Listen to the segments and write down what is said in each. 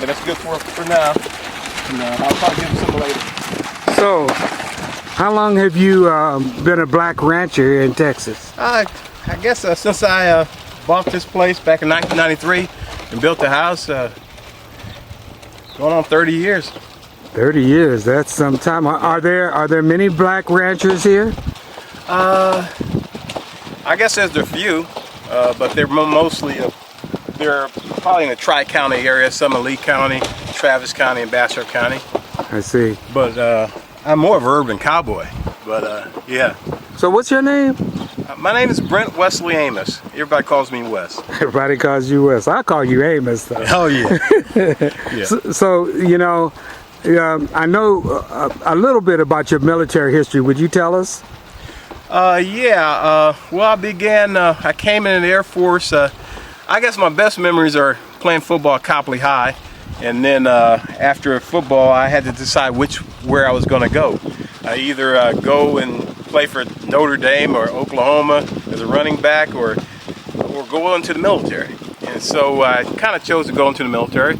But that's good for now. And, I'll probably give them some later. So, how long have you been a black rancher here in Texas? I guess since I bought this place back in 1993 and built the house, going on 30 years. 30 years, that's some time. Are there many black ranchers here? I guess there's a few, but they're mostly they're probably in the Tri-County area, some in Lee County, Travis County, and Bastrop County. I see. But I'm more of an urban cowboy. But yeah. So what's your name? My name is Brent Wesley Amos. Everybody calls me Wes. Everybody calls you Wes. I call you Amos though. Oh yeah. Yeah. So you know, I know a little bit about your military history. Would you tell us? Yeah. Well, I came in the Air Force. I guess my best memories are playing football at Copley High, and then after football, I had to decide where I was going to go. I either go and play for Notre Dame or Oklahoma as a running back, or go into the military. And so I kind of chose to go into the military,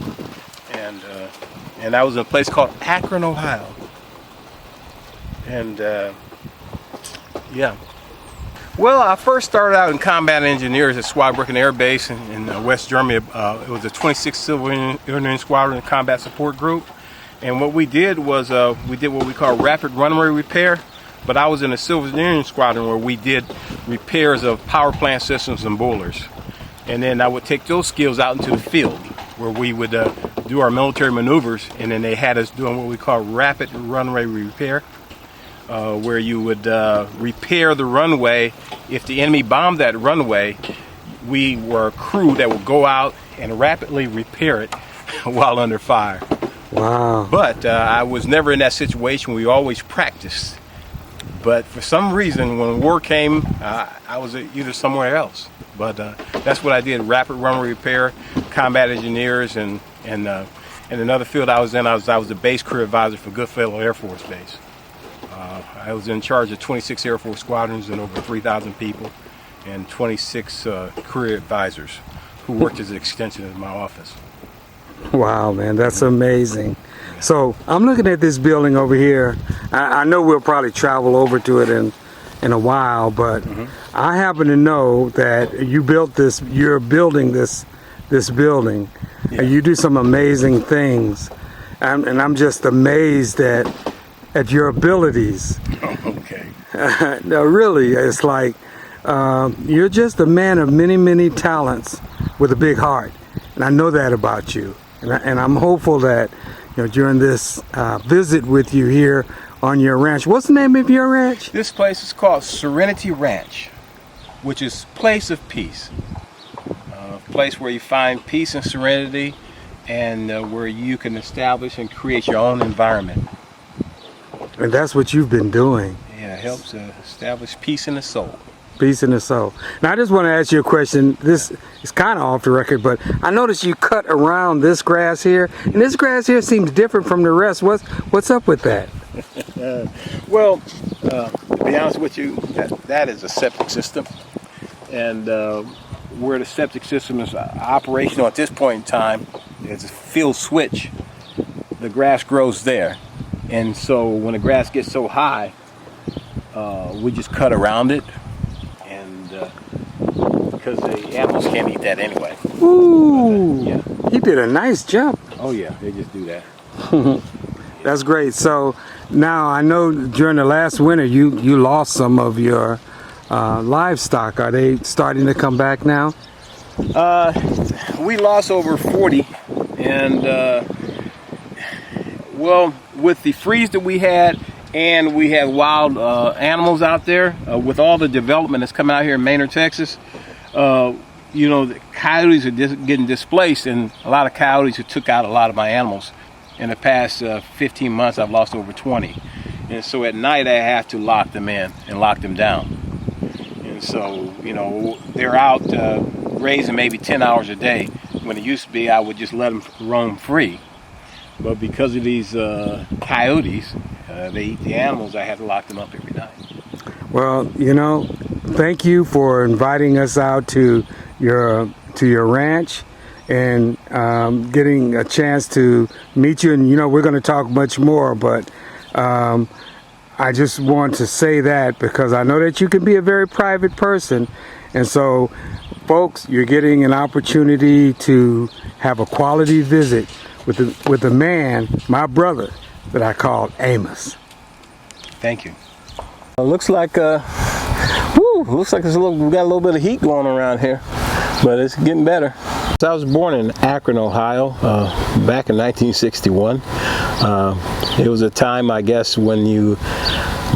and I was in a place called Akron, Ohio. And yeah. Well, I first started out in combat engineers at Zweibrücken Air Base in West Germany. It was the 26th Civil Engineering Squadron Combat Support Group. And what we did was we did what we call rapid runway repair. But I was in the Civil Engineering Squadron where we did repairs of power plant systems and boilers. And then I would take those skills out into the field where we would do our military maneuvers. And then they had us doing what we call rapid runway repair. Where you would repair the runway. If the enemy bombed that runway, we were a crew that would go out and rapidly repair it while under fire. Wow. But I was never in that situation. We always practiced. But for some reason, when war came, I was either somewhere else. But that's what I did, rapid runway repair, combat engineers, and another field I was in, I was the base career advisor for Goodfellow Air Force Base. I was in charge of 26 Air Force squadrons and over 3,000 people and 26 career advisors who worked as an extension of my office. Wow, man, that's amazing. So I'm looking at this building over here. I know we'll probably travel over to it in a while, but I happen to know that you're building this building. Yeah. And you do some amazing things. And I'm just amazed at your abilities. Oh, okay. No, really, it's like you're just a man of many, many talents with a big heart, and I know that about you. And I'm hopeful that during this visit with you here on your ranch. What's the name of your ranch? This place is called Serenity Ranch, which is place of peace. A place where you find peace and serenity, and where you can establish and create your own environment. And that's what you've been doing. Yeah, it helps establish peace in the soul. Peace in the soul. Now I just want to ask you a question. This is kind of off the record, but I noticed you cut around this grass here, and this grass here seems different from the rest. What's up with that? Well, to be honest with you, that is a septic system, and where the septic system is operational at this point in time, it's a field switch. The grass grows there. And so when the grass gets so high, we just cut around it, and because the animals can't eat that anyway. Ooh, Yeah. he did a nice jump. Oh yeah, they just do that. That's great. So now I know during the last winter you lost some of your livestock. Are they starting to come back now? We lost over 40, and well, with the freeze that we had, and we had wild animals out there, with all the development that's coming out here in Maynard, Texas, you know, the coyotes are getting displaced, and a lot of coyotes who took out a lot of my animals. In the past 15 months, I've lost over 20. And so at night, I have to lock them in and lock them down. And so, you know, they're out grazing maybe 10 hours a day. When it used to be, I would just let them roam free. But because of these coyotes, they eat the animals, I had to lock them up every night. Well, you know, thank you for inviting us out to your ranch and getting a chance to meet you. And you know, we're going to talk much more, but I just want to say that because I know that you can be a very private person. And so, folks, you're getting an opportunity to have a quality visit with the man, my brother, that I call Amos. Thank you. Looks like looks like we got a little bit of heat going around here, but it's getting better. So I was born in Akron, Ohio, back in 1961. It was a time, I guess, when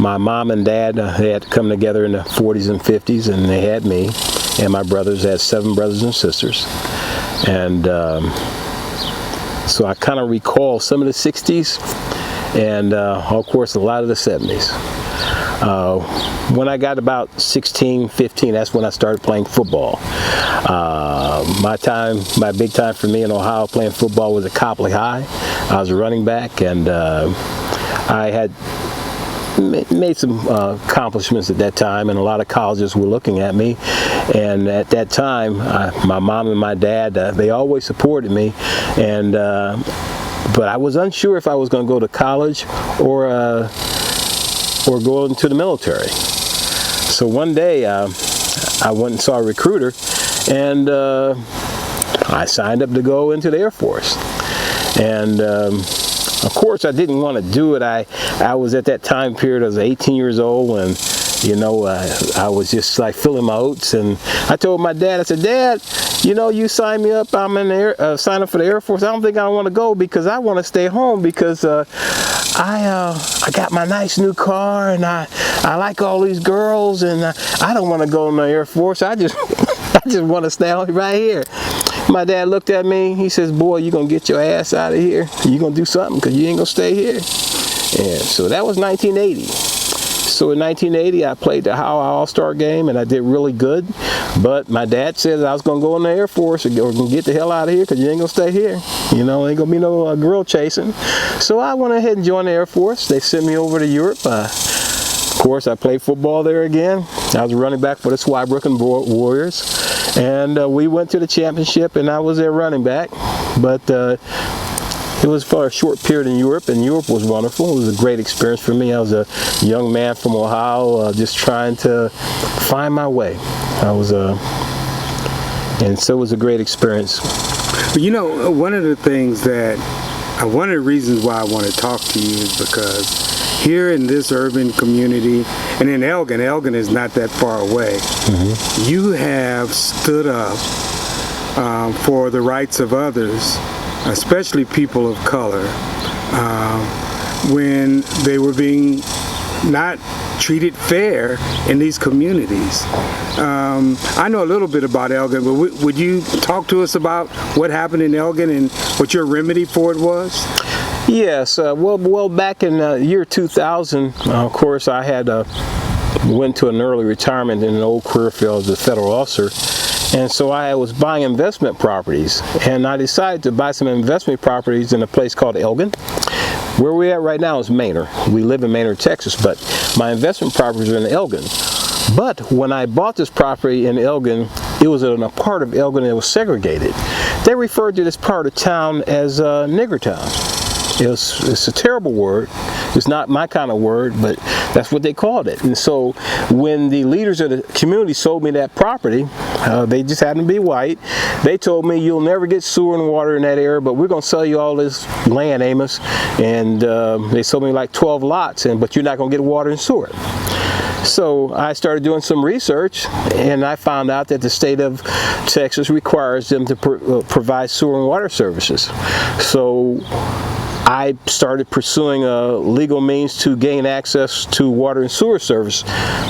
my mom and dad they had to come together in the 40s and 50s, and they had me and my brothers. They had 7 brothers and sisters, and so I kind of recall some of the 60s, and of course a lot of the 70s. When I got about 16, 15, that's when I started playing football. My big time for me in Ohio playing football was at Copley High. I was a running back, and I had made some accomplishments at that time, and a lot of colleges were looking at me. And at that time, my mom and my dad, they always supported me, and but I was unsure if I was going to go to college or go into the military. So one day I went and saw a recruiter, and I signed up to go into the Air Force. And of course I didn't want to do it. I was at that time period, I was 18 years old, and you know, I was just like filling my oats, and I told my dad, I said, Dad, you know, you signed me up, I'm in the sign up for the Air Force. I don't think I want to go because I want to stay home because I got my nice new car, and I like all these girls, and I don't want to go in the Air Force. I just want to stay right here. My dad looked at me, he says, boy, you're going to get your ass out of here. You're going to do something because you ain't going to stay here. And so that was 1980. So in 1980, I played the Ohio All-Star game, and I did really good. But my dad said I was going to go in the Air Force or going to get the hell out of here because you ain't going to stay here. You know, ain't going to be no girl chasing. So I went ahead and joined the Air Force. They sent me over to Europe. Of course, I played football there again. I was running back for the Zweibrücken Warriors. And we went to the championship, and I was their running back. But it was for a short period in Europe, and Europe was wonderful. It was a great experience for me. I was a young man from Ohio, just trying to find my way. And so it was a great experience. You know, one of the reasons why I want to talk to you is because here in this urban community, and in Elgin is not that far away, you have stood up for the rights of others, especially people of color, when they were being not treated fair in these communities. I know a little bit about Elgin, but would you talk to us about what happened in Elgin and what your remedy for it was? Yes, well, back in the year 2000, of course, I had went to an early retirement in an old career field as a federal officer. And so I was buying investment properties, and I decided to buy some investment properties in a place called Elgin. Where we're at right now is Maynard. We live in Maynard, Texas, but my investment properties are in Elgin. But when I bought this property in Elgin, it was in a part of Elgin that was segregated. They referred to this part of town as Nigger Town. It's a terrible word. It's not my kind of word, but that's what they called it. And so when the leaders of the community sold me that property, they just happened to be white. They told me, you'll never get sewer and water in that area, but we're going to sell you all this land, Amos. And they sold me like 12 lots, but you're not going to get water and sewer. So I started doing some research, and I found out that the state of Texas requires them to provide sewer and water services. So I started pursuing legal means to gain access to water and sewer service,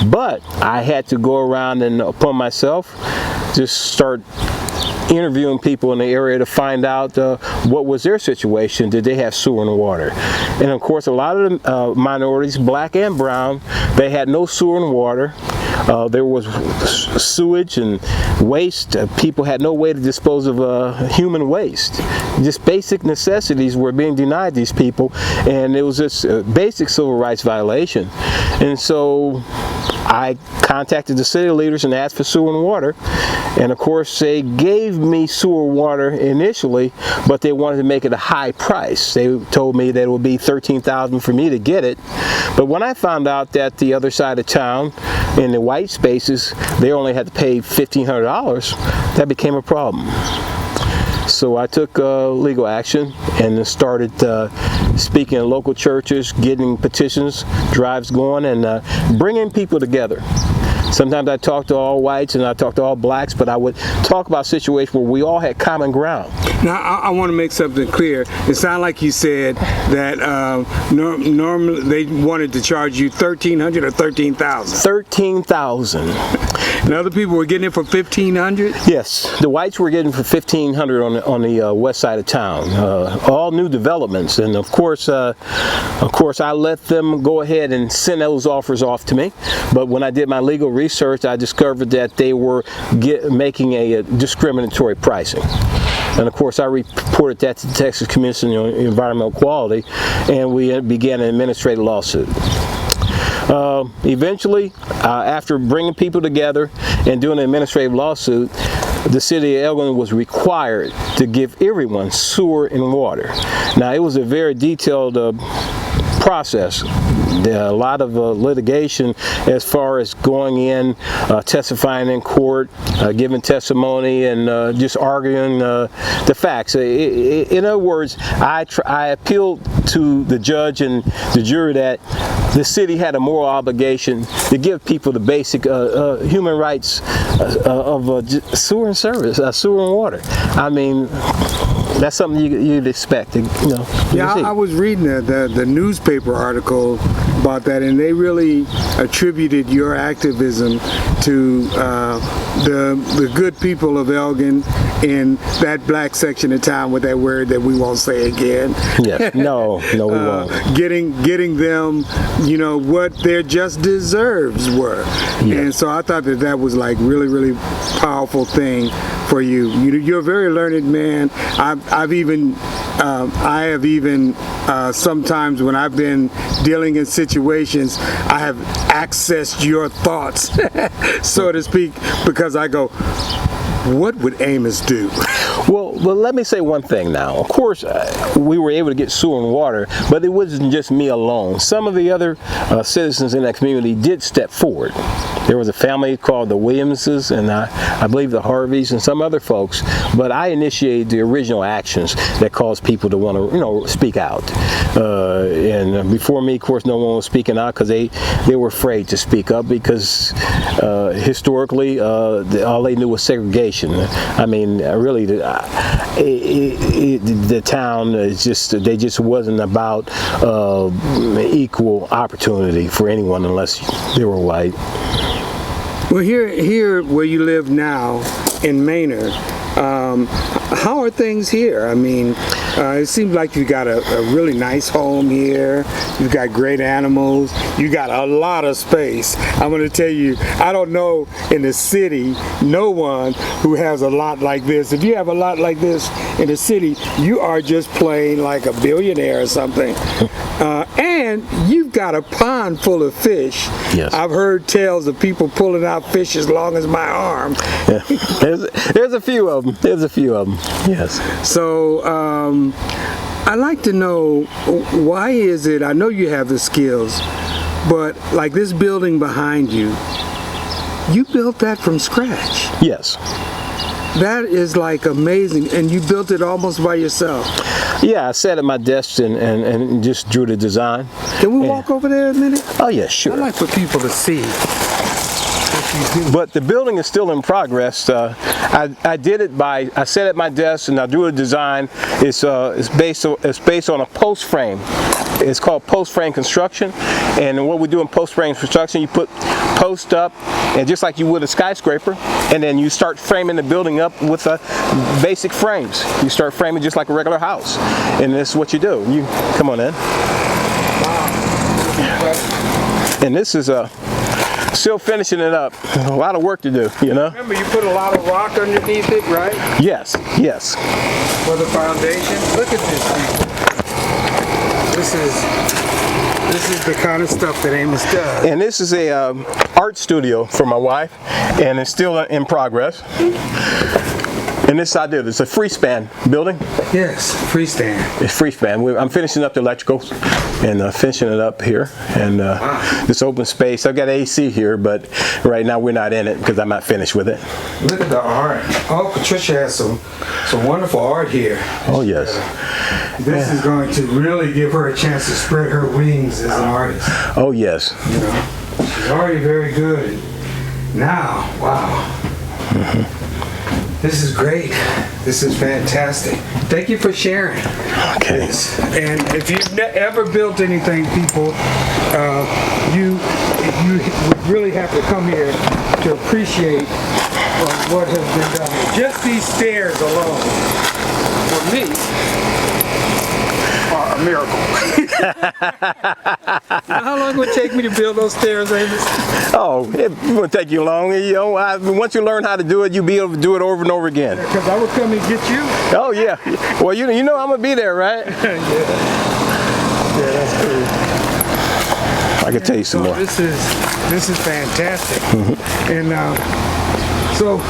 but I had to go around and upon myself just start interviewing people in the area to find out what was their situation. Did they have sewer and water? And of course, a lot of the minorities, black and brown, they had no sewer and water. There was sewage and waste. People had no way to dispose of human waste. Just basic necessities were being denied these people, and it was just a basic civil rights violation. And so I contacted the city leaders and asked for sewer and water, and of course they gave me sewer and water initially, but they wanted to make it a high price. They told me that it would be $13,000 for me to get it, but when I found out that the other side of town, in the white spaces, they only had to pay $1,500, that became a problem. So I took legal action and started speaking in local churches, getting petitions, drives going, and bringing people together. Sometimes I talked to all whites and I talked to all blacks, but I would talk about situations where we all had common ground. Now, I want to make something clear. It sounded like you said that normally they wanted to charge you $1,300 or $13,000. $13,000. And other people were getting it for $1,500? Yes, the whites were getting for $1,500 on the west side of town. All new developments, and of course I let them go ahead and send those offers off to me. But when I did my legal research, I discovered that they were making a discriminatory pricing. And of course, I reported that to the Texas Commission on Environmental Quality, and we began an administrative lawsuit. Eventually, after bringing people together and doing an administrative lawsuit, the city of Elgin was required to give everyone sewer and water. Now, it was a very detailed process. A lot of litigation as far as going in, testifying in court, giving testimony, and just arguing the facts. In other words, I appealed to the judge and the jury that the city had a moral obligation to give people the basic human rights of sewer and service, sewer and water. I mean, that's something you'd expect, Yeah, I was reading the newspaper article about that, and they really attributed your activism to the good people of Elgin in that black section of town with that word that we won't say again. Yes, no, we won't. Getting them, what their just deserves were. Yeah. And so I thought that was like really powerful thing for you. You're a very learned man. I have even sometimes when I've been dealing in situations, I have accessed your thoughts, so to speak, because I go, what would Amos do? Well, let me say one thing now. Of course, we were able to get sewer and water, but it wasn't just me alone. Some of the other citizens in that community did step forward. There was a family called the Williamses, and I believe the Harveys, and some other folks. But I initiated the original actions that caused people to want to, speak out. And before me, of course, no one was speaking out because they were afraid to speak up because historically, all they knew was segregation. I mean, really, the town is they just wasn't about equal opportunity for anyone unless they were white. Well, here where you live now in Maynard, how are things here? I mean, it seems like you got a really nice home here. You've got great animals. You got a lot of space. I'm going to tell you, I don't know in the city, no one who has a lot like this. If you have a lot like this in the city, you are just plain like a billionaire or something. And you've got a pond full of fish. Yes. I've heard tales of people pulling out fish as long as my arm. Yeah. There's a few of them. Yes. So I'd like to know, why is it, I know you have the skills, but like this building behind you, you built that from scratch. Yes. That is like amazing, and you built it almost by yourself. Yeah, I sat at my desk and just drew the design. Can we walk over there a minute? Oh yeah, sure. I'd like for people to see. But the building is still in progress. I did it by, I sat at my desk and I drew a design. It's based on a post frame. It's called post frame construction. And what we do in post frame construction, you put post up, and just like you would a skyscraper, and then you start framing the building up with basic frames. You start framing just like a regular house, and this is what you do. You come on in. And this is still finishing it up. A lot of work to do, you know. Remember, you put a lot of rock underneath it, right? Yes, yes. For the foundation. Look at this, people. This is the kind of stuff that Amos does. And this is a art studio for my wife, and it's still in progress. And this I did. It's a freespan building. Yes, freestand. It's freespan. I'm finishing up the electricals and finishing it up here. And this open space. I've got AC here, but right now we're not in it because I'm not finished with it. Look at the art. Oh, Patricia has some wonderful art here. Oh yes. This is going to really give her a chance to spread her wings as an artist. Oh yes. You know, she's already very good. Now, wow. This is great. This is fantastic. Thank you for sharing. Okay. This. And if you've ever built anything, people, you really have to come here to appreciate what has been done. Just these stairs alone, for me, are a miracle. How long would it take me to build those stairs, Amos? Oh, it wouldn't take you long. You know, once you learn how to do it, you'll be able to do it over and over again. Because I would come and get you. Oh yeah. Well, you know I'm gonna be there, right? Yeah, that's cool. I can tell you some more. This is fantastic. And so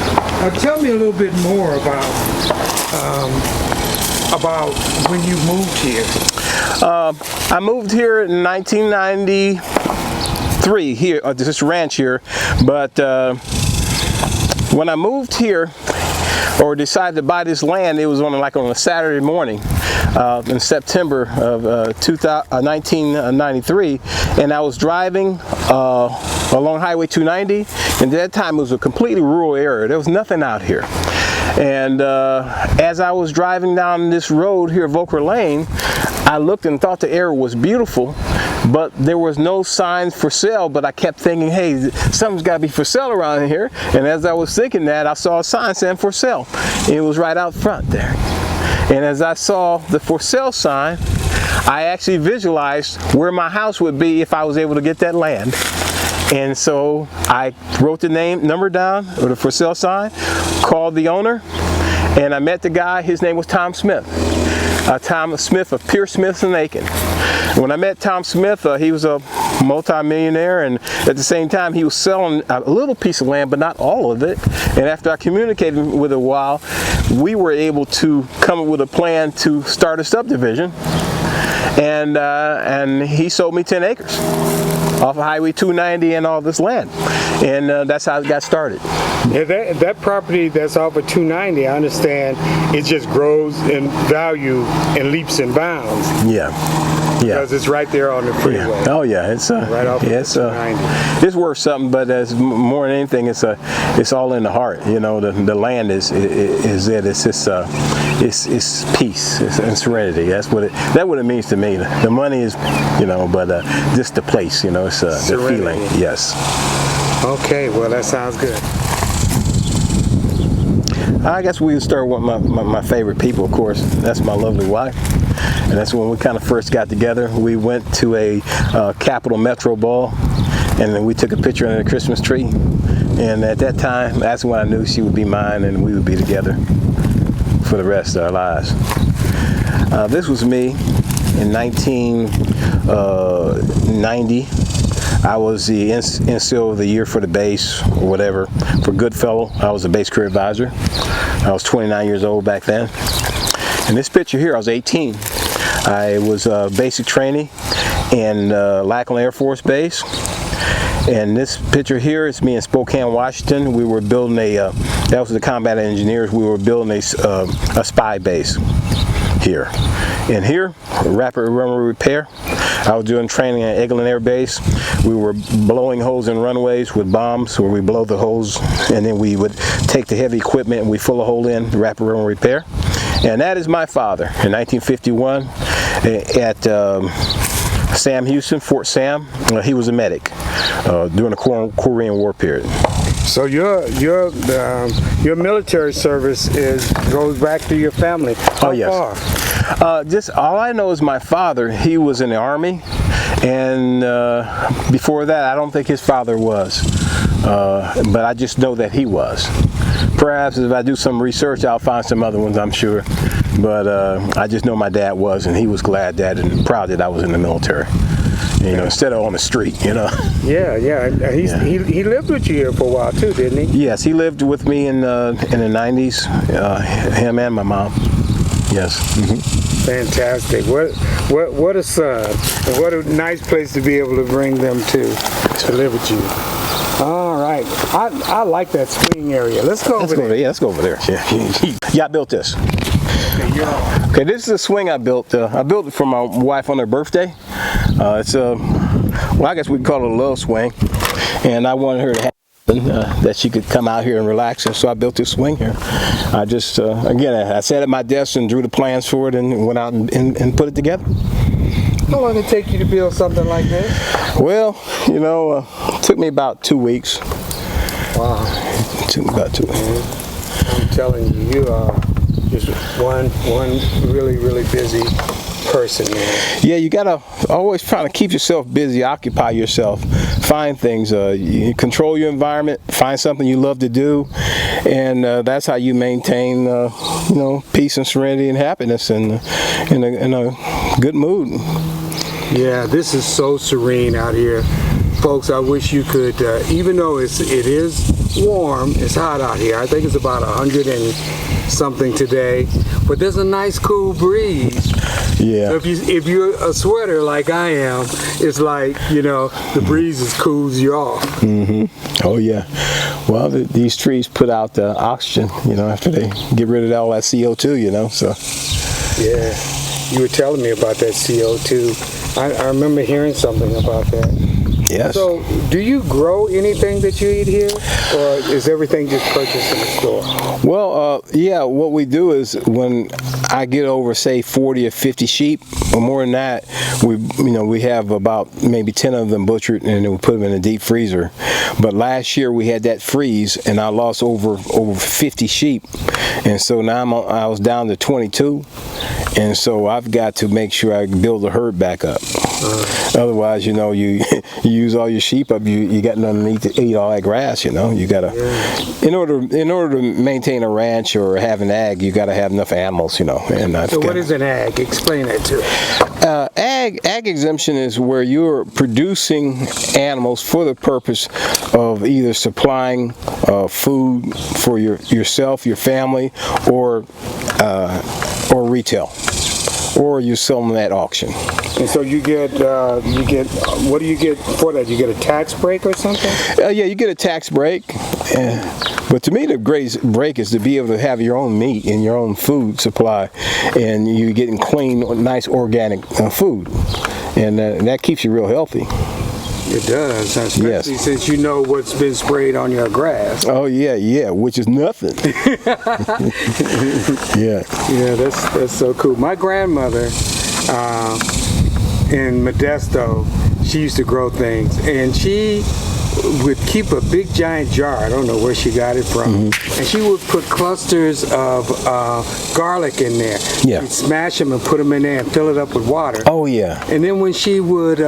tell me a little bit more about when you moved here. I moved here in 1993 here at this ranch here, but when I moved here or decided to buy this land, it was on a Saturday morning in September of 1993, and I was driving along Highway 290, and at that time it was a completely rural area. There was nothing out here. And as I was driving down this road here, Volker Lane, I looked and thought the area was beautiful, but there was no signs for sale. But I kept thinking, hey, something's got to be for sale around here. And as I was thinking that, I saw a sign saying for sale. It was right out front there. And as I saw the for sale sign, I actually visualized where my house would be if I was able to get that land. And so I wrote the number down, or the for sale sign, called the owner, and I met the guy. His name was Tom Smith. Tom Smith of Pierce Smith and Aiken. When I met Tom Smith, he was a multi-millionaire, and at the same time he was selling a little piece of land, but not all of it. And after I communicated with him a while, we were able to come up with a plan to start a subdivision, and he sold me 10 acres off of Highway 290 and all this land, and that's how it got started. Yeah, that property that's off of 290, I understand, it just grows in value in leaps and bounds. Yeah. Because it's right there on the freeway. Yeah. Oh yeah, it's right off of 290. It's worth something, but as more than anything, it's all in the heart. You know, the land is it. It's just it's peace and serenity. That's what it means to me. The money is, you know, but just the place. You know, it's the feeling. Yes. Okay, well that sounds good. I guess we can start with my favorite people, of course. That's my lovely wife. And that's when we kind of first got together. We went to a Capitol Metro Ball, and then we took a picture under the Christmas tree. And at that time, that's when I knew she would be mine and we would be together for the rest of our lives. This was me in 1990. I was the NCO of the year for the base, or whatever, for Goodfellow. I was a base career advisor. I was 29 years old back then. In this picture here, I was 18. I was a basic trainee in Lackland Air Force Base. And this picture here is me in Spokane, Washington. We were building that was the combat engineers, we were building a spy base here. And here, rapid runway repair. I was doing training at Eglin Air Base. We were blowing holes in runways with bombs, where we blow the holes, and then we would take the heavy equipment and we fill a hole in, rapid runway repair. And that is my father in 1951 at Sam Houston, Fort Sam. He was a medic during the Korean War period. So your military service goes back to your family. How far? Just all I know is my father. He was in the Army, and before that, I don't think his father was. But I just know that he was. Perhaps if I do some research, I'll find some other ones, I'm sure. But I just know my dad was, and he was glad that and proud that I was in the military. You know, instead of on the street, you know. Yeah. He lived with you here for a while too, didn't he? Yes, he lived with me in the 90s. Him and my mom. Yes. Mm-hmm. Fantastic. What a son. And what a nice place to be able to bring them to live with you. All right. I like that swing area. Let's go over there. Yeah, let's go over there. Yeah, I built this. Okay, this is a swing I built. I built it for my wife on her birthday. It's well, I guess we could call it a love swing. And I wanted her to have that she could come out here and relax, and so I built this swing here. I just, again, I sat at my desk and drew the plans for it and went out and put it together. How long did it take you to build something like this? Well, you know, it took me about 2 weeks. Wow. It took me about 2 weeks. I'm telling you, you are just one really, really busy person, man. Yeah, you gotta always try to keep yourself busy, occupy yourself, find things, you control your environment, find something you love to do, and that's how you maintain, you know, peace and serenity and happiness and in a good mood. Yeah, this is so serene out here. Folks, I wish you could, even though it is warm, it's hot out here. I think it's about 100 and something today, but there's a nice cool breeze. Yeah. So if you're a sweater like I am, it's like, you know, the breeze cools you off. Mm-hmm. Oh yeah. Well, these trees put out the oxygen, you know, after they get rid of all that CO2, you know, so. Yeah. You were telling me about that CO2. I remember hearing something about that. Yes. So, do you grow anything that you eat here, or is everything just purchased in the store? Well, yeah, what we do is when I get over, say, 40 or 50 sheep, or more than that, we have about maybe 10 of them butchered, and then we put them in a deep freezer. But last year we had that freeze, and I lost over 50 sheep, and so now I was down to 22, and so I've got to make sure I build the herd back up. Otherwise, you know, you use all your sheep up, you got nothing to eat all that grass, you know. You gotta, in order to maintain a ranch or have an ag, you gotta have enough animals, you know. And so what is an ag? Explain that to us. Ag exemption is where you're producing animals for the purpose of either supplying food for yourself, your family, or retail, or you sell them at auction. And so you get what do you get for that? You get a tax break or something? Yeah, you get a tax break. But to me, the greatest break is to be able to have your own meat and your own food supply, and you're getting clean, nice organic food, and that keeps you real healthy. It does, especially since you know what's been sprayed on your grass. Oh yeah, which is nothing. Yeah. Yeah, that's so cool. My grandmother in Modesto, she used to grow things, and she would keep a big giant jar. I don't know where she got it from. And she would put clusters of garlic in there. Yeah. She'd smash them and put them in there and fill it up with water. Oh yeah. And then when she would,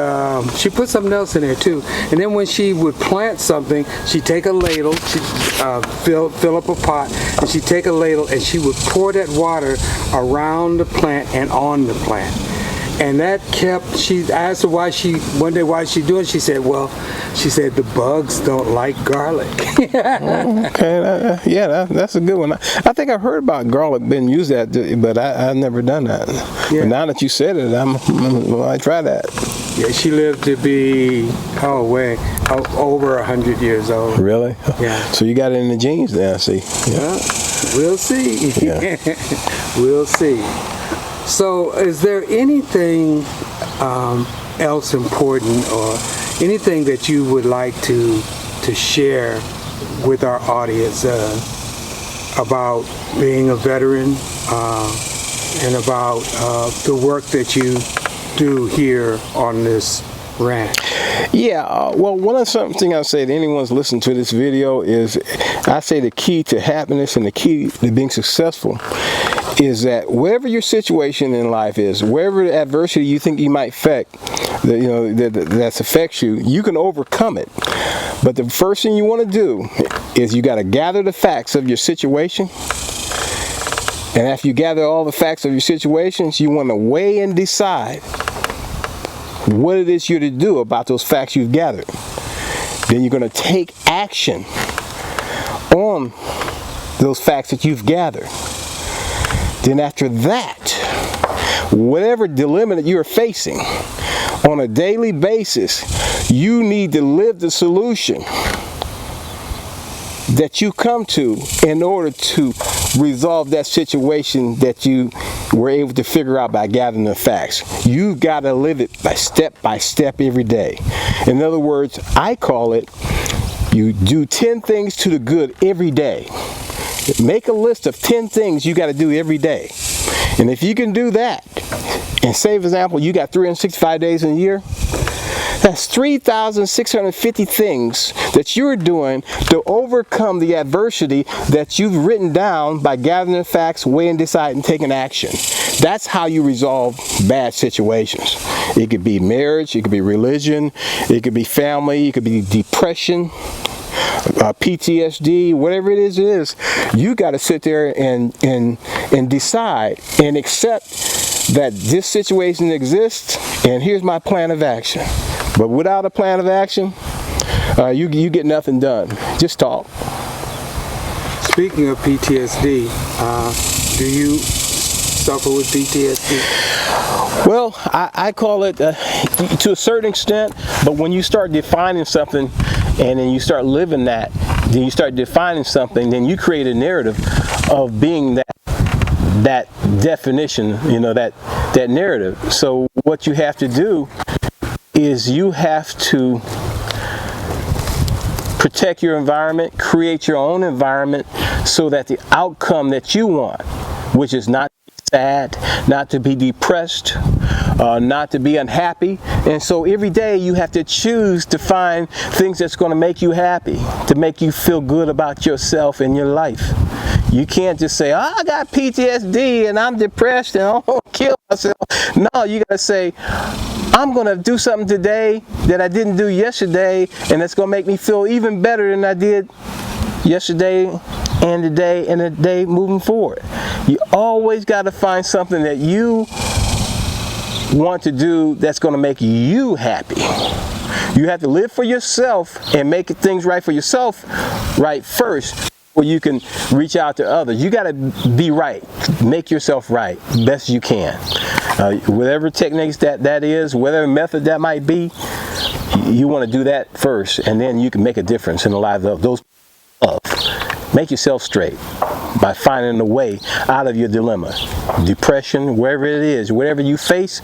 she put something else in there too. And then when she would plant something, she'd take a ladle, she'd fill up a pot, and she'd take a ladle and she would pour that water around the plant and on the plant. And that kept, she asked her one day why she doing it. She said, well, the bugs don't like garlic. Okay, yeah, that's a good one. I think I've heard about garlic being used that, but I've never done that. Yeah. But now that you said it, I try that. Yeah, she lived to be, over 100 years old. Really? Yeah. So you got it in the genes then, I see. Yeah. We'll see. Yeah. We'll see. So is there anything else important or anything that you would like to share with our audience about being a veteran and about the work that you do here on this ranch? Yeah, well, something I say to anyone who's listening to this video is, I say the key to happiness and the key to being successful is that whatever your situation in life is, wherever the adversity you think you might affect, that affects you, you can overcome it. But the first thing you want to do is you got to gather the facts of your situation. And after you gather all the facts of your situations, you want to weigh and decide what it is you're to do about those facts you've gathered. Then you're going to take action on those facts that you've gathered. Then after that, whatever dilemma that you're facing on a daily basis, you need to live the solution that you come to in order to resolve that situation that you were able to figure out by gathering the facts. You got to live it by step every day. In other words, I call it, you do 10 things to the good every day. Make a list of 10 things you got to do every day. And if you can do that, and say, for example, you got 365 days in a year, that's 3,650 things that you're doing to overcome the adversity that you've written down by gathering the facts, weighing, deciding, taking action. That's how you resolve bad situations. It could be marriage, it could be religion, it could be family, it could be depression, PTSD, whatever it is. You got to sit there and decide and accept that this situation exists, and here's my plan of action. But without a plan of action, you get nothing done. Just talk. Speaking of PTSD, do you suffer with PTSD? Well, I call it to a certain extent, but when you start defining something and then you start living that, then you start defining something, then you create a narrative of being that definition, that narrative. So what you have to do is you have to protect your environment, create your own environment so that the outcome that you want, which is not sad, not to be depressed, not to be unhappy. And so every day you have to choose to find things that's going to make you happy, to make you feel good about yourself and your life. You can't just say, I got PTSD and I'm depressed and I'm going to kill myself. No, you got to say, I'm going to do something today that I didn't do yesterday, and it's going to make me feel even better than I did yesterday and the day moving forward. You always got to find something that you want to do that's going to make you happy. You have to live for yourself and make things right for yourself right first, where you can reach out to others. You got to be right. Make yourself right best you can. Whatever techniques that is, whatever method that might be, you want to do that first, and then you can make a difference in the lives of those people. Make yourself straight by finding a way out of your dilemma. Depression, wherever it is, whatever you face,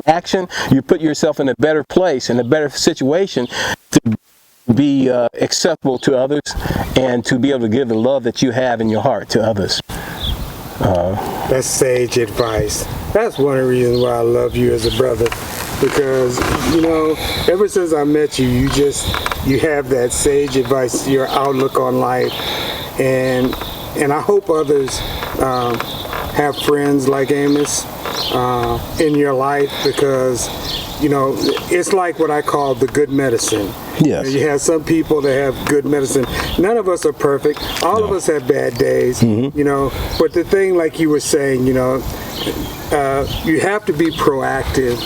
action, you put yourself in a better place, in a better situation to be acceptable to others and to be able to give the love that you have in your heart to others. That's sage advice. That's one of the reasons why I love you as a brother, because ever since I met you, you have that sage advice, your outlook on life, and I hope others have friends like Amos in your life, because it's like what I call the good medicine. Yes. You have some people that have good medicine. None of us are perfect. All of us have bad days, but the thing, like you were saying, you have to be proactive,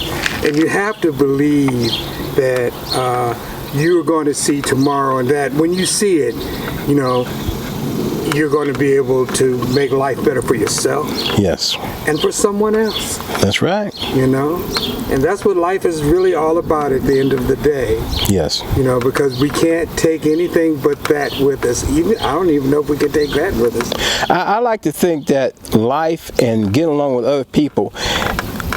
and you have to believe that you're going to see tomorrow, and that when you see it, you know, you're going to be able to make life better for yourself. Yes. And for someone else. That's right. You know? And that's what life is really all about at the end of the day. Yes. You know, because we can't take anything but that with us. Even I don't even know if we can take that with us. I like to think that life and getting along with other people,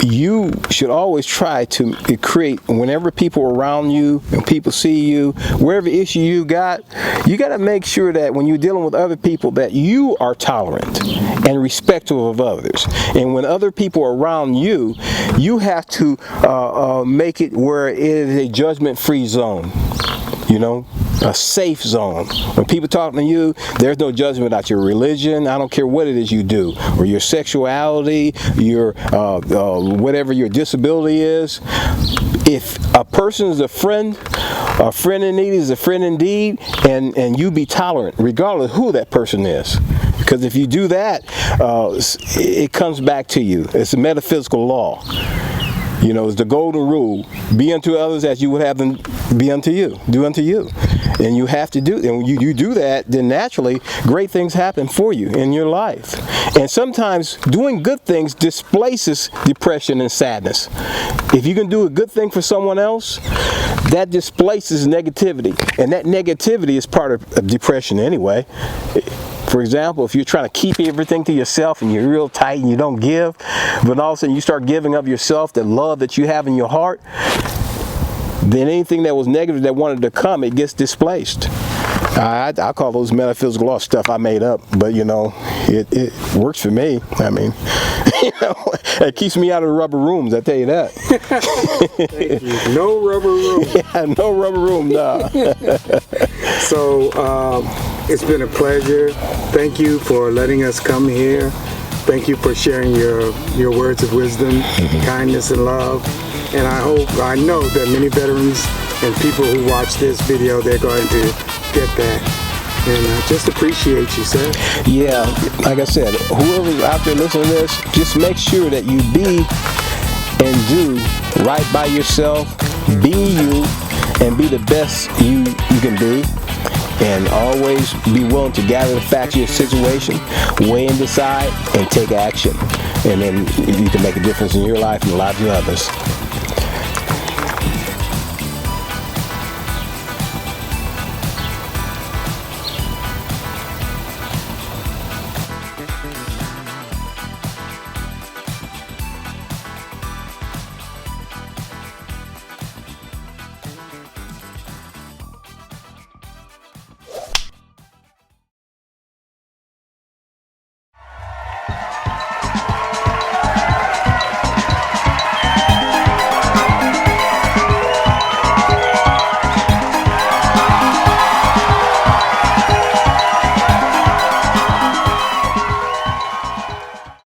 you should always try to create, whenever people are around you and people see you, wherever issue you got to make sure that when you're dealing with other people that you are tolerant and respectful of others. And when other people are around you, you have to make it where it is a judgment-free zone. You know, a safe zone. When people talking to you, there's no judgment about your religion. I don't care what it is you do, or your sexuality, your whatever your disability is. If a person is a friend in need is a friend indeed, and you be tolerant, regardless of who that person is. Because if you do that, it comes back to you. It's a metaphysical law. You know, it's the golden rule. Be unto others as you would have them be unto you. Do unto you. And you have to do, and when you do that, then naturally great things happen for you in your life. And sometimes doing good things displaces depression and sadness. If you can do a good thing for someone else, that displaces negativity. And that negativity is part of depression anyway. For example, if you're trying to keep everything to yourself and you're real tight and you don't give, but all of a sudden you start giving of yourself, the love that you have in your heart, then anything that was negative that wanted to come, it gets displaced. I call those metaphysical laws stuff I made up, but you know, it works for me. I mean, you know, it keeps me out of the rubber rooms, I tell you that. Thank you. No rubber room. Yeah, no rubber room, nah. So, it's been a pleasure. Thank you for letting us come here. Thank you for sharing your words of wisdom, kindness, and love. And I know that many veterans and people who watch this video, they're going to get that. And I just appreciate you, sir. Yeah, like I said, whoever's out there listening to this, just make sure that you be and do right by yourself, be you, and be the best you can be. And always be willing to gather the facts of your situation, weigh and decide, and take action. And then you can make a difference in your life and the lives of others.